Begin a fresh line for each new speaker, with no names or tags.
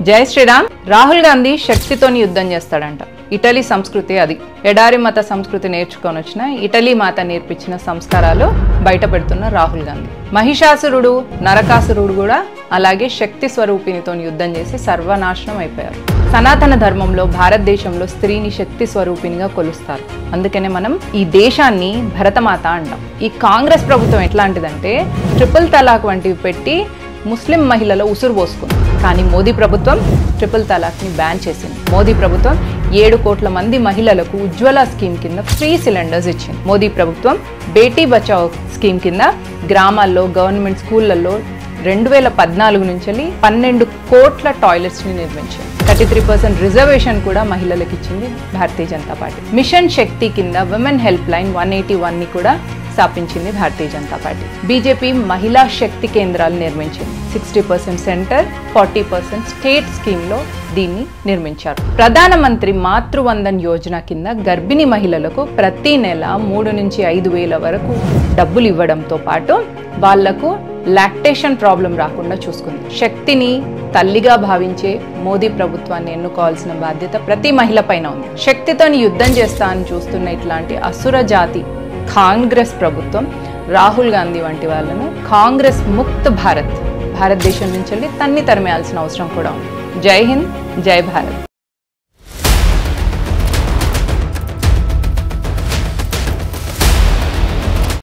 జై శ్రీరామ్. రాహుల్ గాంధీ శక్తితోని యుద్ధం చేస్తాడంట. ఇటలీ సంస్కృతి అది. ఎడారి మత సంస్కృతి నేర్చుకొని వచ్చిన ఇటలీ మాత నేర్పించిన సంస్కారాలు బయట పెడుతున్న రాహుల్ గాంధీ. మహిషాసురుడు, నరకాసురుడు కూడా అలాగే శక్తి స్వరూపినితో యుద్ధం చేసి సర్వనాశనం అయిపోయారు. సనాతన ధర్మంలో భారతదేశంలో స్త్రీని శక్తి స్వరూపినిగా కొలుస్తారు. అందుకనే మనం ఈ దేశాన్ని భరతమాత అంటాం. ఈ కాంగ్రెస్ ప్రభుత్వం ఎట్లాంటిదంటే ట్రిపుల్ తలాక్ వంటివి పెట్టి ముస్లిం మహిళల ఉసురు పోసుకుంది. కానీ మోదీ ప్రభుత్వం ట్రిపుల్ తలాక్ని బ్యాన్ చేసింది. మోదీ ప్రభుత్వం 7 కోట్ల మంది మహిళలకు ఉజ్వల స్కీమ్ కింద ఫ్రీ సిలిండర్స్ ఇచ్చింది. మోదీ ప్రభుత్వం బేటీ బచావ్ స్కీమ్ కింద గ్రామాల్లో గవర్నమెంట్ స్కూళ్లలో 2014 నుంచి 12 కోట్ల టాయిలెట్స్ని నిర్మించింది. 33% రిజర్వేషన్ కూడా మహిళలకు ఇచ్చింది భారతీయ జనతా పార్టీ. మిషన్ శక్తి కింద విమెన్ హెల్ప్ లైన్ 181ని కూడా స్థాపించింది భారతీయ జనతా పార్టీ. బీజేపీ మహిళా శక్తి కేంద్రాలు నిర్మించింది. 60% సెంటర్, 40% స్టేట్ స్కీమ్లో దీన్ని నిర్మించారు. ప్రధానమంత్రి మాతృవందన్ యోజన కింద గర్భిణీ మహిళలకు ప్రతి నెల 3 నుంచి 5 వేల వరకు డబ్బులు ఇవ్వడంతో పాటు వాళ్లకు లాక్టేషన్ ప్రాబ్లం రాకుండా చూసుకుంది. శక్తిని తల్లిగా భావించే మోదీ ప్రభుత్వాన్ని ఎన్నుకోవాల్సిన బాధ్యత ప్రతి మహిళ పైన ఉంది. శక్తితోని యుద్ధం చేస్తా అని చూస్తున్న ఇట్లాంటి అసుర జాతి కాంగ్రెస్ ప్రభుత్వం రాహుల్ గాంధీ వంటి వాళ్ళను కాంగ్రెస్ ముక్త భారతదేశం నుంచి తన్ని తరిమేయాల్సిన అవసరం కూడా ఉంది. జై హింద్, జై భారత్.